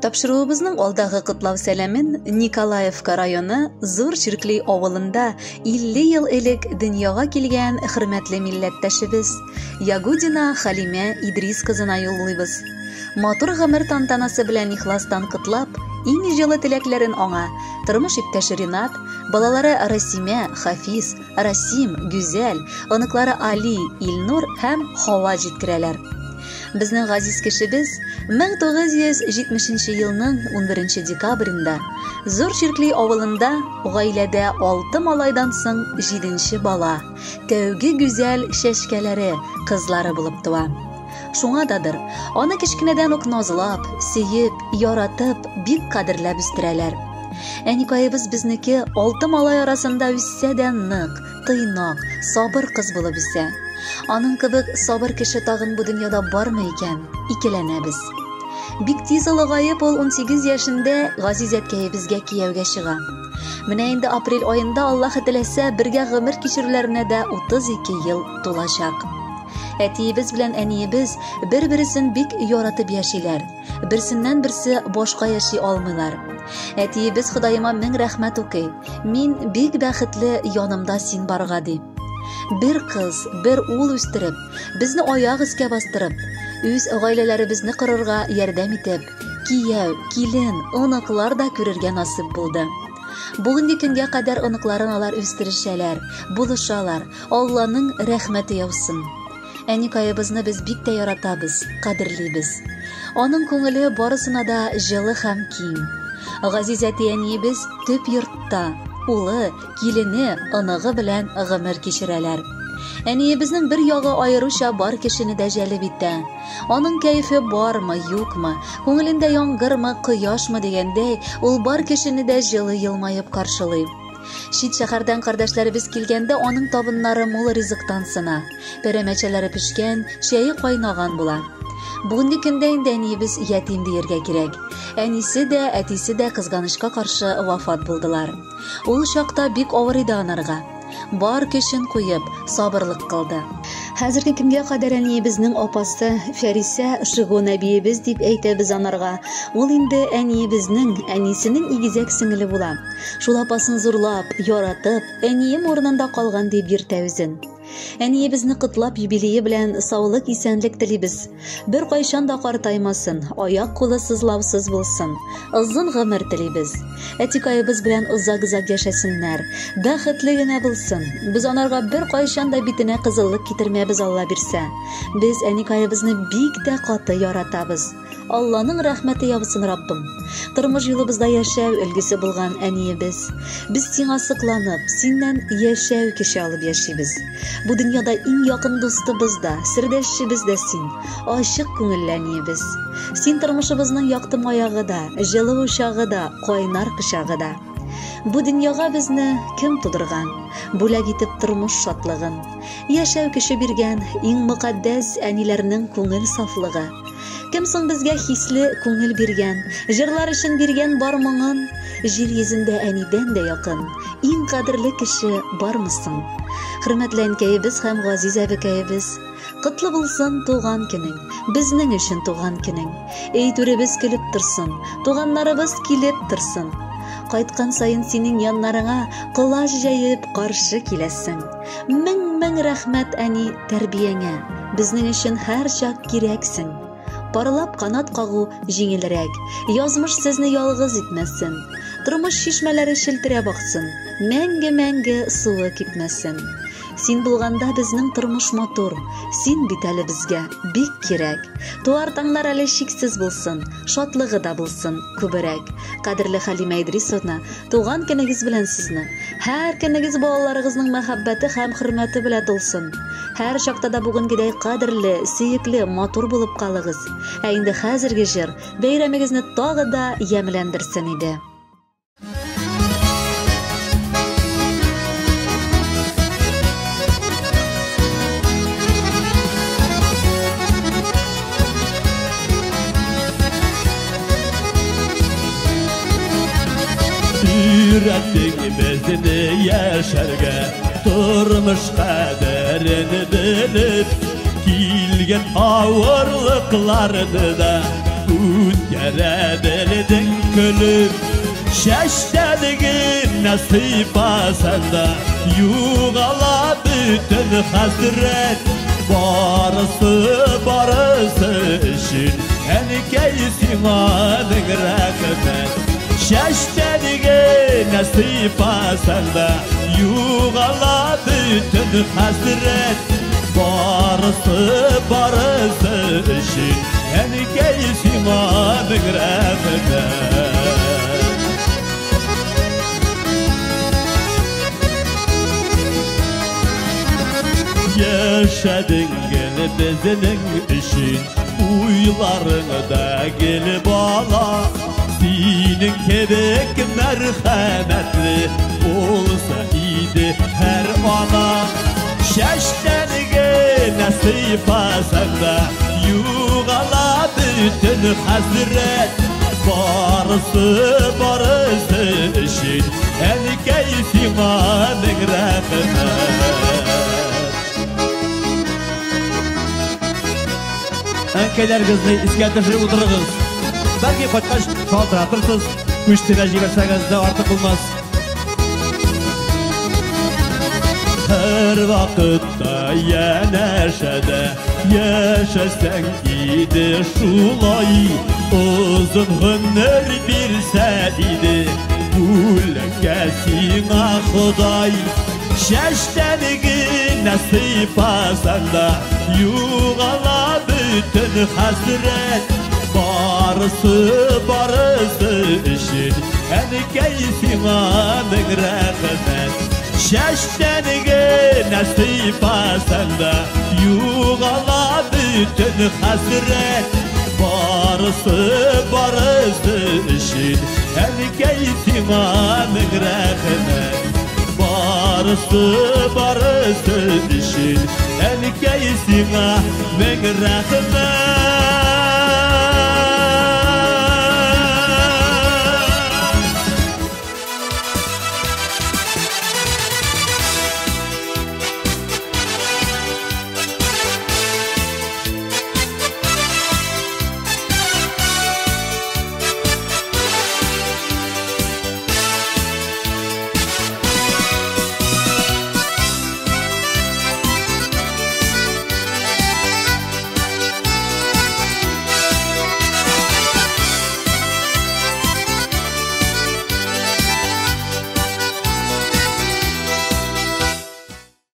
Тапшыруыбызның алдагы кытлау сәламен Николаевка районы Зур Чиркли авылында 50 ел элек дөньяга килгән хөрмәтле милләттәшебез Ягудина Халимә Идрис кызына юллыйбыз. Матур гомер тантанасы белән ихластан кытлап, иң җылы теләкләрен аңа тормыш иптәше Ринат, балалары Расимә, Хафиз, Расим, Гүзәл, оныклары Али, Илнур һәм Хава җиткерәләр. Безнең газиз кешебез 1970 елның 11 декабрендә Зур Чиркли авылында гаиләдә 6 малайдан соң 7нче бала, тәүге гүзәл чәчкәләре, кызлары булып туа. Шуңададыр, аны кечкенәдән үк назлап, сөеп, яратып, бик кадерләп үстерәләр. Әникаебыз безнеке 6 малай арасында үссә дә нык, тыйнак, сабыр кыз булып үсә. Аның кебек сабыр кеше тагын бу дөньяда бармы икән? Икеләнәбез. Бик тиз олыгаеп ул 18 яшендә Газизәткәебезгә кияүгә чыга. Менә инде апрель аенда Аллаһы теләсә бергә гомер кичерүләренә дә 32 ел тулачак. Әтиебез белән әниебез бер-берсен бик яратып яшиләр. Берсеннән берсе башка яши алмыйлар. Әтиебез Ходаема мең рәхмәт укый. Мин бик бәхетле янымда син барга дип. Бер кыз, бер ул үстереп, безне аяк өскә бастырып, үз гаиләләребезне корырга ярдәм итеп, кияү, килен, оныклар да күрергә насыйп булды. Бүгенге көнгә кадәр оныкларын алар үстерешәләр, булышалар. Алланың рәхмәте яусын. Әникаебызны без бик тә яратабыз, кадерлибез. Аның күңеле барысына да җылы һәм киң. Газизәти әниебез төп йортта, улы, килене, оныгы белән гомер кичерәләр. Әниебезнең бер ягы аеруча бар кешене дә җәлеп итә. Аның кәефе бармы, юкмы, күңелендә яңгырмы, кояшмы дигәндәй, ул бар кешене дә җылы елмаеп каршылый. Шит шәһәрдән кардәшләребез килгәндә аның табыннары мул ризыктан сына. Пәрәмәчәләре пешкән, чәе кайнаган була. Бүгенге көндә инде әниебез ятим диергә кирәк. Әнисе дә, әтисе дә кызганычка каршы вафат булдылар. Ул чакта бик авыр иде анарга. Бар көчен куеп, сабырлык кылды. Хәзерге көнгә кадәр әниебезнең апасы Фәрисә Шигон әбиебез дип әйтәбез анарга. Ул инде әниебезнең, әнисенең игезәк сеңеле була. Шул апасын зурлап, яратып, әнием урынында калган дип йөртә үзен. Әниебезне кытлап юбилее белән саулык, исәнлек телибез. Бер кайчан да картаймасын, аяк кулы сызлаусыз булсын. Озын гомер телибез. Әтикаебыз белән озак-озак яшәсеннәр. Бәхетле генә булсын. Без анарга бер кайчан да битенә кызыллык китермәбез, Алла бирсә. Без әникаебызны бик тә каты яратабыз. Алланың рәхмәте ябсын, Раббым. Тормыш юлыбызда яшәү өлгесе булган әниебез. Без сиңа сыкланып, синнән яшәү кеше алып яшибез. Бу дөньяда иң якын дустыбыз да, сердәшебез дә син. Ачык күңелле әниебез. Син тормышыбызның якты маягы да, җылы учагы да, кайнар кочагы да. Бу дөньяга безне кем тудырган? Бүләк итеп тормыш шатлыгын. Яшәү кеше биргән иң мөкаддәс әниләрнең күңел сафлыгы. Кем соң безгә хисле күңел биргән, җырлар өчен биргән бар моңын, җир йөзендә әнидән дә якын, иң кадерле кеше бармысың? Хөрмәтле әнкәебез һәм газиз әбекәебез, кытлы булсын туган көнең, безнең өчен туган көнең. Эй түребез көлеп торсын, туганнарыбыз килеп торсын. Кайткан сайын синең яннарыңа кылач җәеп каршы киләсең. Мең рәхмәт әни тәрбиеңә, безнең өчен һәр чак кирәксең. Парылап канат кагу җиңелрәк, язмыш сезне ялгыз итмәсен. Тормыш чишмәләре шелтерә баксын, мәңге суы кипмәсен. Син булганда безнең тормыш матур, син бит әле безгә бик кирәк. Туар таңнар әле шиксез булсын, шатлыгы да булсын күбрәк. Кадерле Халимә Идрисовна, туган көнегез белән сезне. Һәр көнегез балаларыгызның мәхәббәте һәм хөрмәте белән тулсын. Һәр чакта да бүгенгедәй кадерле, сөекле, матур булып калыгыз. Ә инде хәзерге җыр бәйрәмегезне тагы да ямьләндерсен иде. Ürettik bizni yaşarga, turmuş kaderini bilip, kilgen ağırlıklarını da Ütkere belden külür Şeştedigin nasipa sende Yuğala bütün hasret Barısı işin Enikeysin adın rahmet Şeştedigin nasipa sende Yuğala bütün hasret Barısı işin Enikeysin adın rahmet Yaşadın gel bizinin işin Uylarını da gel bala Senin kebek merhametli Olsa iyiydi her ana Şeştenige nasipa sende Yuğala bütün hasret Barısı işin Enikeysin adın rahmet Enkelerinizni isga tashirib o'tirig'iz. Balki qochqash chaltiratirsiz, ushtiraj bersangizda ortiq bo'lmas. Her vaqtda yanashada yashasang edi shulay uzun umr bersa edi ularga sina Xudoy Şeştenigi nasipa sende Yuğala bütün hasret Barısı işin Enikeysin adın rahmet Şeştenigi nasipa sende Yuğala bütün hasret Barısı işin Enikeysin adın rahmet Barısı işin Enikeysin adın rahmet